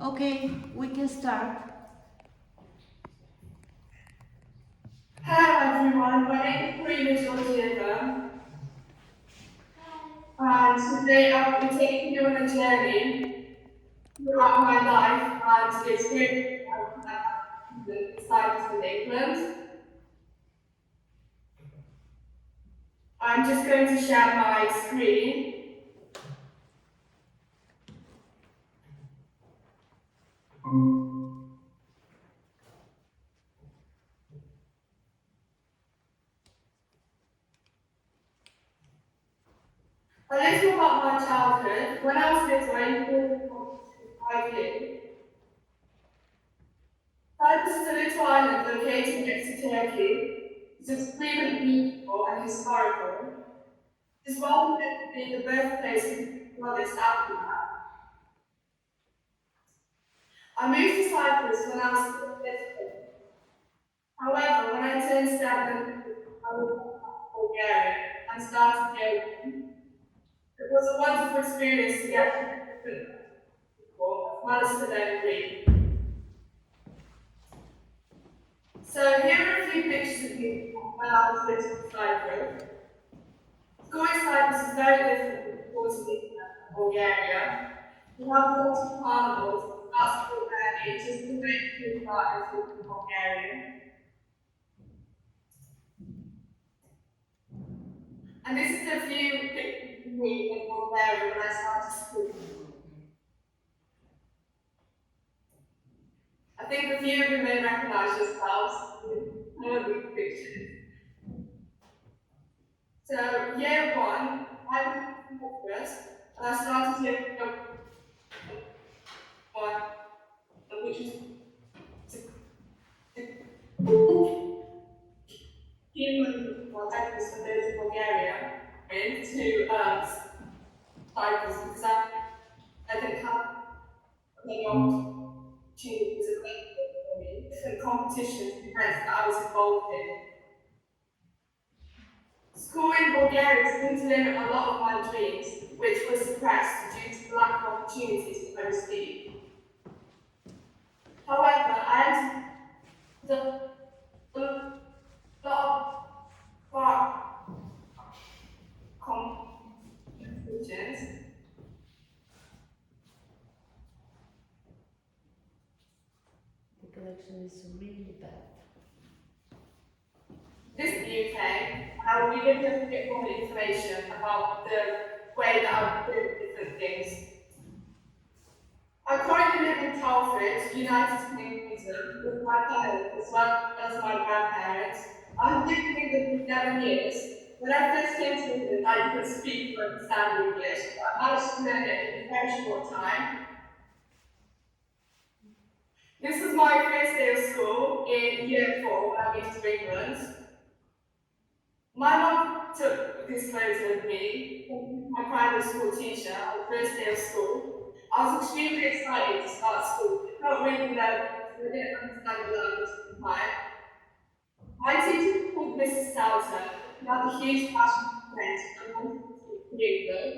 Okay, we can start. Hello everyone, my name is Marina Georgieva, and today I will be taking you on a journey throughout my life and experience in Cyprus and England. I'm just going to share my screen. A little about my childhood. When I was little, I used to 5 years. Cyprus is a little island located next to Turkey. It's extremely beautiful and historical. It's well known for being the birthplace of goddess Athena. I moved to Cyprus when I was 15. However, when I turned 7, I moved to Bulgaria and started yoga. It was a wonderful experience to get to know different people as well as to learn Greek. So here are a few pictures of me when I was living in Cyprus. School in Cyprus is very different from schools in England and Bulgaria. We have lots of carnivals, that's Bulgaria, just the way food art is in Bulgaria. And this is a few pictures of me in Bulgaria when I started school. I think a few of you may recognize yourselves in some of these pictures. So year one, I was in Cyprus, and I started year one, which was human protectors for those in Bulgaria, into Cyprus because I didn't have many opportunities of different competitions and events that I was involved in. School in Bulgaria seemed to limit a lot of my dreams, which were suppressed due to the lack of opportunities that I received. However, I entered a lot of competitions. The connection is really bad. This is the UK, and I will be giving a bit more information about the way that I do different things. I currently live in Telford, United Kingdom, with my parents as well as my grandparents. I've lived in England for 7 years. When I first came to England, I couldn't speak or understand English, but I managed to learn it in a very short time. This was my first day of school in year 4 when I moved to England. My mum took this photo of me, my primary school teacher, on the first day of school. I was extremely excited to start school. I felt really nervous because I didn't understand the language at the time. My teacher was called Mrs. Salter. She had a huge passion for French and wanted to speak to England.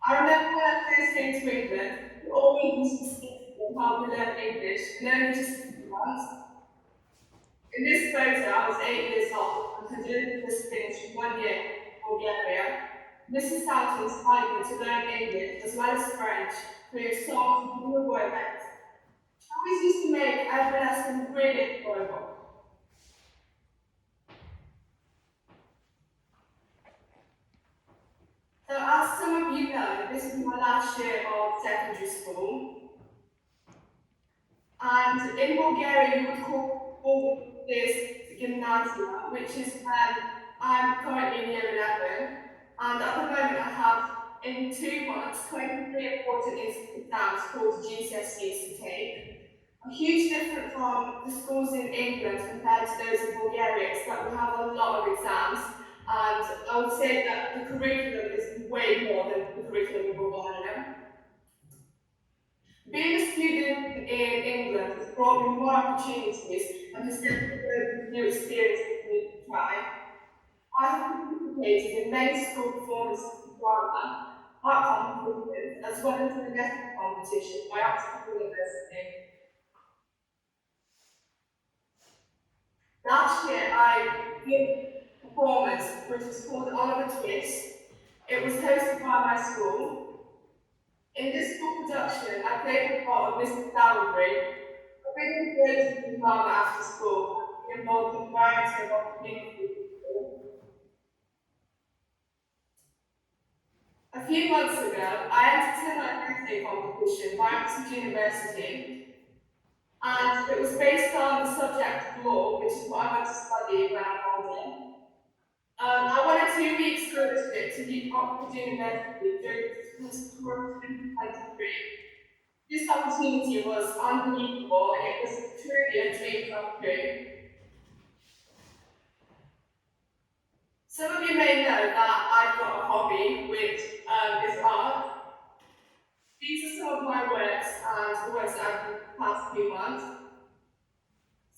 I remember when I first came to England, we always used to speak about how we learn English, and only just a few months. In this photo, I was 8 years old and had only just finished 1 year in Bulgaria. Mrs. Salter inspired me to learn English as well as French through songs and Google events. She always used to make every lesson really enjoyable. So as some of you know, this is my last year of secondary school. And in Bulgaria, you would call this gymnasia, which is I'm currently in year 11. And at the moment, I have in 2 months 23 important exams called GCSEs to take. A huge difference from the schools in England compared to those in Bulgaria is that we have a lot of exams. And I would say that the curriculum is way more than the curriculum in Bulgaria. Being a student in England has brought me more opportunities and has definitely opened new experiences for me to try. I have participated in many school performances in drama, art competitions, as well as in a lesson competition by Oxford University. new performance, which was called Oliver Twist. It was hosted by my school. In this school production, I played the part of Mr. Sowerbury. I really enjoyed teaching drama after school and being involved in a variety of opportunities. A few months ago, I entered an essay competition by Oxford University, and it was based on the subject of law, which is what I want to study when I'm older. I won a 2-week scholarship to Oxford University during the tour of 2023. This opportunity was unbelievable and it was truly a dream come true. Some of you may know that I've got a hobby, which is art. These are some of my works and the works that I've done the past few months.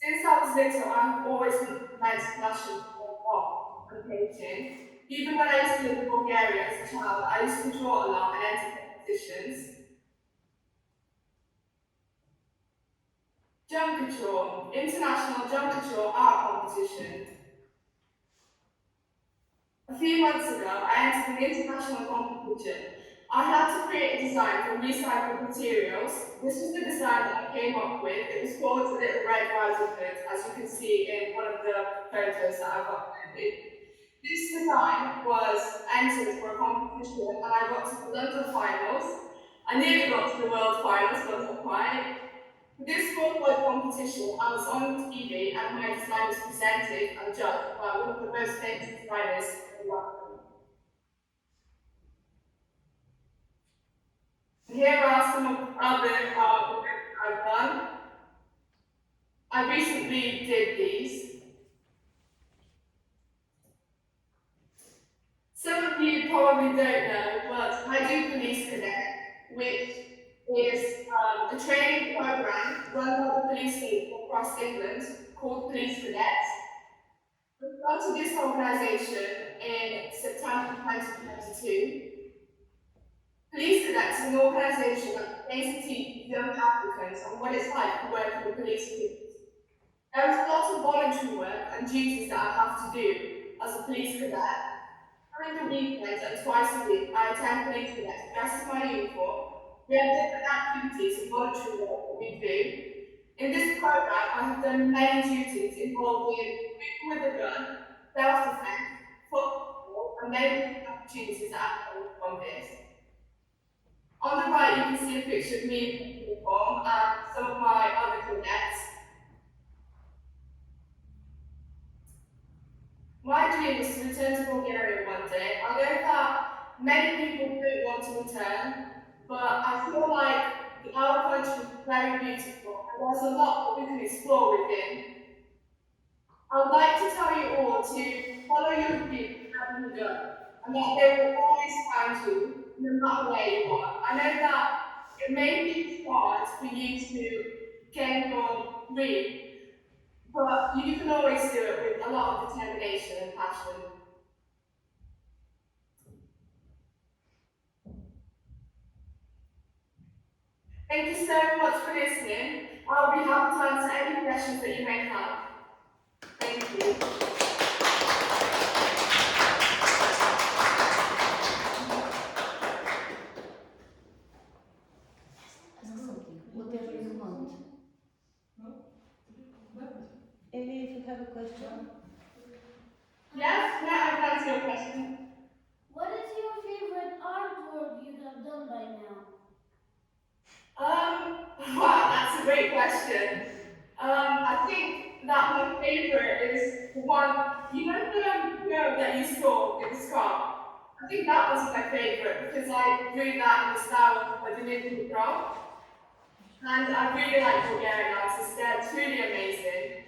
Since I was little, I have always had immense passion for art and painting. Even when I used to live in Bulgaria as a child, I used to draw a lot and enter competitions. Junkature, International Junkature Art Competition. A few months ago, I entered an international competition. I had to create a design from recycled materials. This was the design that I came up with. It was called the Little Red Riding Hood, as you can see in one of the photos that I've uploaded. This design was entered for a competition and I got to the London finals. I nearly got to the world finals, but not quite. For this worldwide competition, I was on TV and my design was presented and judged by one of the most famous designers in the world. Here are some of the other artwork I've done. I recently did these. Some of you probably don't know, but I do Police Connect, which is a training program run by the police state across England called Police Cadets. I started this organisation in September 2022. Police Cadets is an organisation that aims to teach young applicants on what it's like to work in the police force. There is a lot of voluntary work and duties that I have to do as a police cadet. During the weekends and twice a week, I attend police cadets dressed in my uniform. We have different activities and voluntary work that we do. In this program, I have done many duties involving people with a gun, self-defense, football, and many different opportunities that I've come from this. On the right, you can see a picture of me in uniform and some of my other cadets. My dream is to return to Bulgaria one day. I know that many people don't want to return, but I feel like our country is very beautiful and there's a lot that we can explore within. I would like to tell you all to follow your dreams wherever you go, and that they will always find you, no matter where you are. I know that it may be hard for you to gain your dream, but you can always do it with a lot of determination and passion. Thank you so much for listening. I'll be happy to answer any questions that you may have. Thank you. Ask something, whatever you want. Amy, if you have a question. Yes, yeah, I can answer your question. What is your favorite artwork you have done by now? Wow, that's a great question. I think that my favorite is the one, you know the girl that you saw in the scarf? I think that was my favorite because I drew that in the style of a Dominican girl. And I really like Bulgarian artists, they're truly amazing.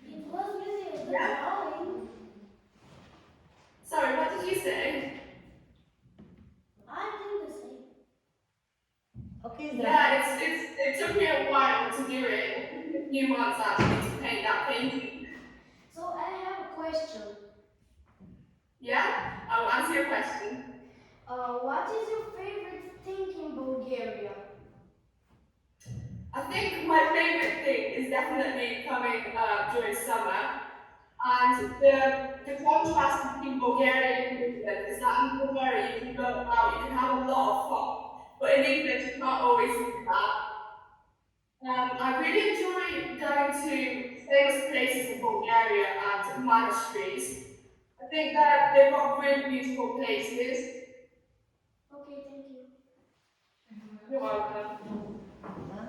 It was really a good Yeah. drawing. Sorry, what did you say? I think the same. Okay, Yeah, it took me a while to do it. It took me a few months actually to paint that painting. So I have a question. Yeah, I'll answer your question. What is your favorite thing in Bulgaria? I think my favorite thing is definitely coming during summer. And the contrast between Bulgaria and England is that in Bulgaria you can go out, you can have a lot of fun, but in England you can't always do that. I really enjoy going to famous places in Bulgaria and monasteries. I think that they've got really beautiful places. Okay, thank you. You're welcome. Huh?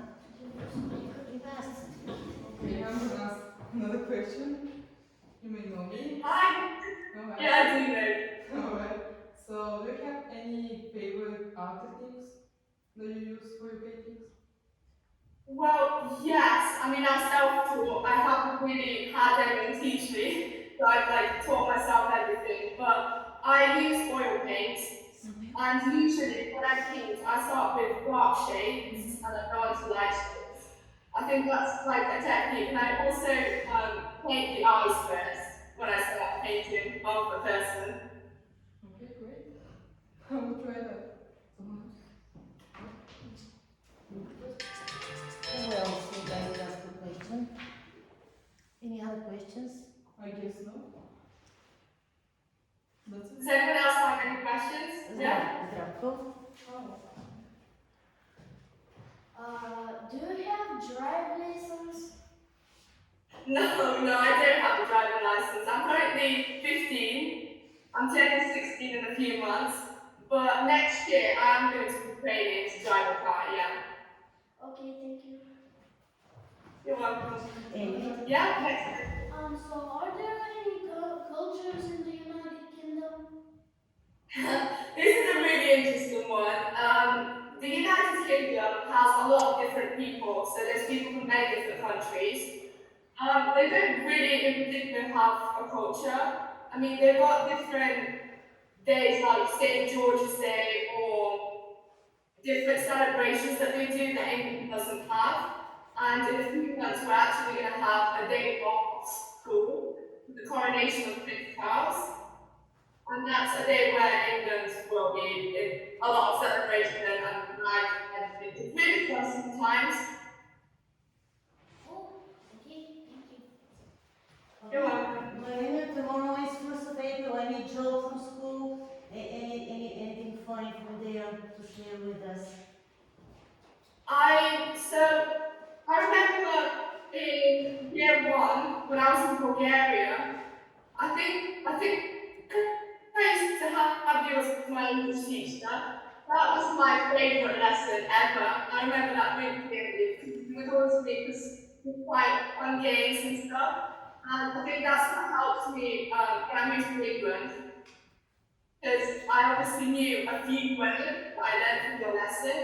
You've asked. Okay, I'm gonna ask another question. You may know me. Hi. Go ahead. Yeah, I do know. Alright. So, do you have any favorite artworks that you use for your paintings? Well, yes. I mean, I'm self-taught. I haven't really had anyone teach me, so I've like taught myself everything. But I use oil paints, and usually when I paint, I start with dark shades and I go on to light shades. I think that's like a technique, and I also paint the eyes first when I start painting of the person. Okay, great. I will try that. Someone else? Who else would like to ask a question? Any other questions? I guess no. That's Does it. anyone else have any questions? Yeah. Zdravko? Do you have drive lessons? No, no, I don't have a driving license. I'm currently 15. I'm turning 16 in a few months. But next year, I am going to be training to drive a car, yeah. Okay, thank you. You're welcome. Amy? Yeah, next. So are there any cultures in the United Kingdom? This is a really interesting one. The United Kingdom has a lot of different people, so there's people from many different countries. They don't really, in particular, have a culture. I mean, they've got different days like St. George's Day or different celebrations that they do that England doesn't have. And in a few months, we're actually going to have a day off school, the coronation of Prince Charles. And that's a day where England will be in a lot of celebration and like everything. It's really fun sometimes. Oh, okay, thank you. You're welcome. Marina, tomorrow is 1st of April. Any joke from school? Anything funny from there to share with us? I remember in year one when I was in Bulgaria, I think I used to have you as my English teacher. That was my favourite lesson ever. I remember that really clearly because he would always make us do quite fun games and stuff. And I think that's what helped me when I moved to England because I obviously knew a few words that I learned from your lesson,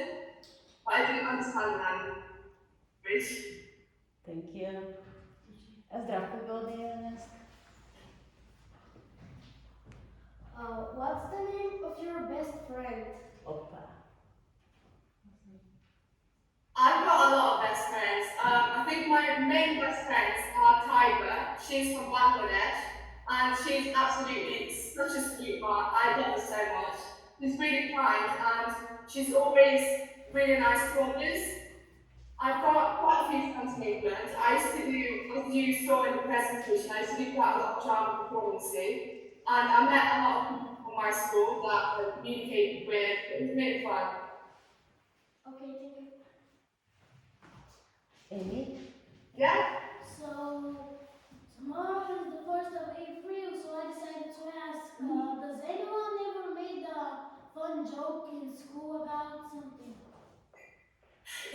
but I didn't understand the language. Thank you. Zdravko, go there and ask. What's the name of your best friend? Oppa. I've got a lot of best friends. I think my main best friends are Tiger. She's from Bangladesh, and she's absolutely such a sweetheart. I love her so much. She's really kind, and she's always really nice to others. I've got quite a few friends in England. I used to do, as you saw in the presentation, I used to do quite a lot of drama performances, and I met a lot of people from my school that I communicated with. It was really fun. Okay, thank you. Amy? Yeah? So tomorrow is the 1st of April, so I decided to ask, does anyone ever made a fun joke in school about something?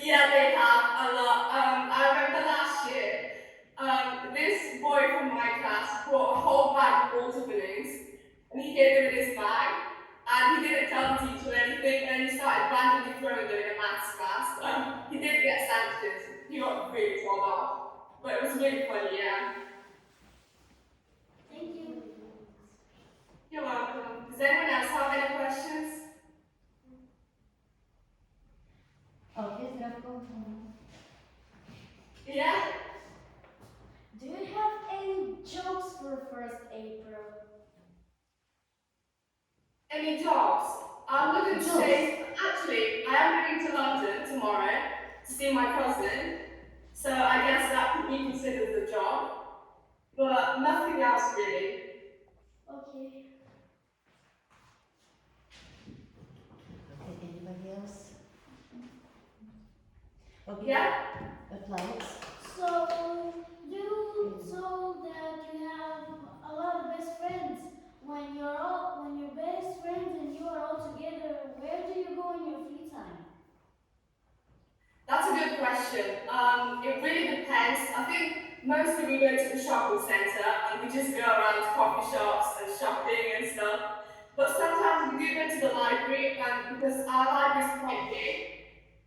Yeah, they have a lot. I remember last year, this boy from my class brought a whole bag of water balloons and he hid them in his bag. And he didn't tell the teacher anything, and he started randomly throwing them in a maths class. He did get sanctioned. He got really told off. But it was really funny, yeah. Thank you. You're welcome. Does anyone else have any questions? Okay, Zdravko. Yeah? Do you have any jokes for 1st April? Any jobs? I wouldn't Jobs. say. Actually, I am going to London tomorrow to see my cousin. So I guess that could be considered a job, but nothing else really. Okay. Okay, anybody else? Okay. Yeah? Applies. So you told that you have a lot of best friends. When you're best friends and you are all together, where do you go in your free time? That's a good question. It really depends. I think mostly we go to the shopping centre and we just go around to coffee shops and shopping and stuff. But sometimes we do go to the library, and because our library is quite big,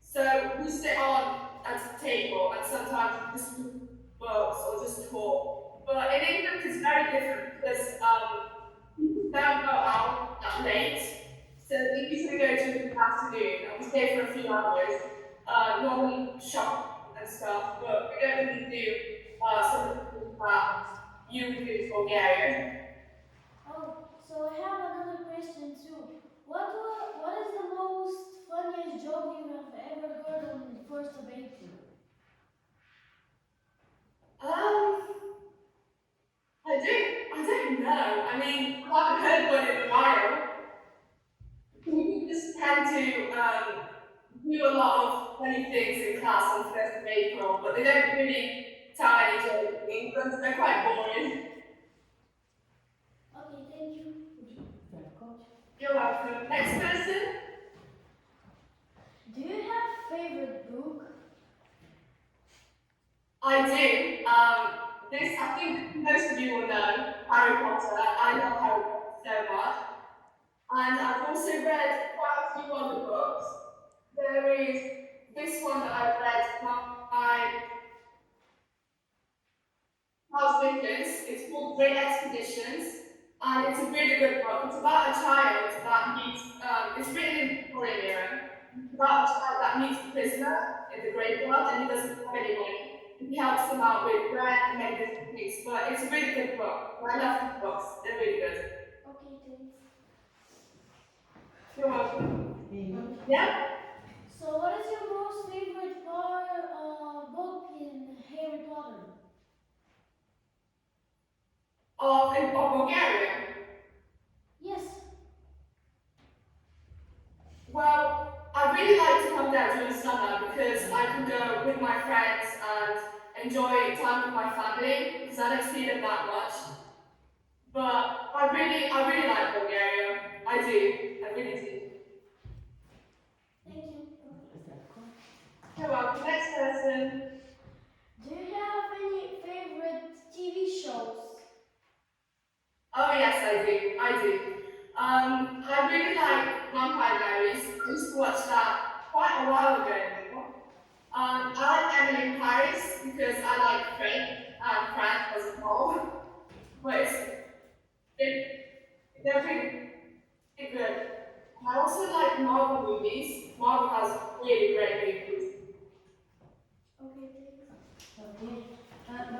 so we sit on at a table and sometimes we just read books or just talk. But in England it's very different because people don't go out that late. So we usually go during the afternoon and we stay for a few hours, normally shopping and stuff, but we don't really do some of the things that you would do in Bulgaria. Oh, so I have another question too. What is the most funniest joke you have ever heard on first of April? Um, I don't know. I mean, I haven't heard one in a while. We just tend to do a lot of funny things in class on 1st of April, but they don't really tell any jokes in England. They're quite boring. Okay, thank you. Very good. You're welcome. Next person? Do you have favorite book? I do. I think most of you will know Harry Potter. I love Harry Potter so much. And I've also read quite a few other books. There is this one that I've read by Charles Dickens. It's called Great Expeditions, and it's a really good book. It's about a child that meets, it's written in the Victorian era. It's about a child that meets a prisoner in the graveyard, and he doesn't have any money. And he helps them out with bread and many different things. But it's a really good book. I love these books. They're really good. Okay, thanks. You're welcome. Amy? Yeah? So what is your most favorite book in Harry Potter? Of Bulgaria. Yes. Well, I really like to come down during summer because I can go with my friends and enjoy time with my family because I don't see them that much. But I really like Bulgaria. I do. I really do. Thank you. Is that good? You're welcome. Next person. Do you have any favorite TV shows? Oh yes, I do. I do. I really like Vampire Diaries. I used to watch that quite a while ago now. I like Emily in Paris because I like France as a whole. But they're pretty good. I also like Marvel movies. Marvel has really great movies. Okay, thanks. Okay.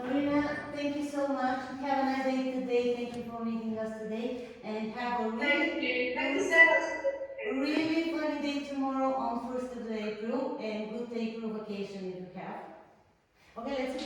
Marina, thank you so much. Have a nice day today. Thank you for meeting us today. And have a Thank you. Thank you so much. really funny day tomorrow on 1st of April. And good April vacation if you have. Okay, let's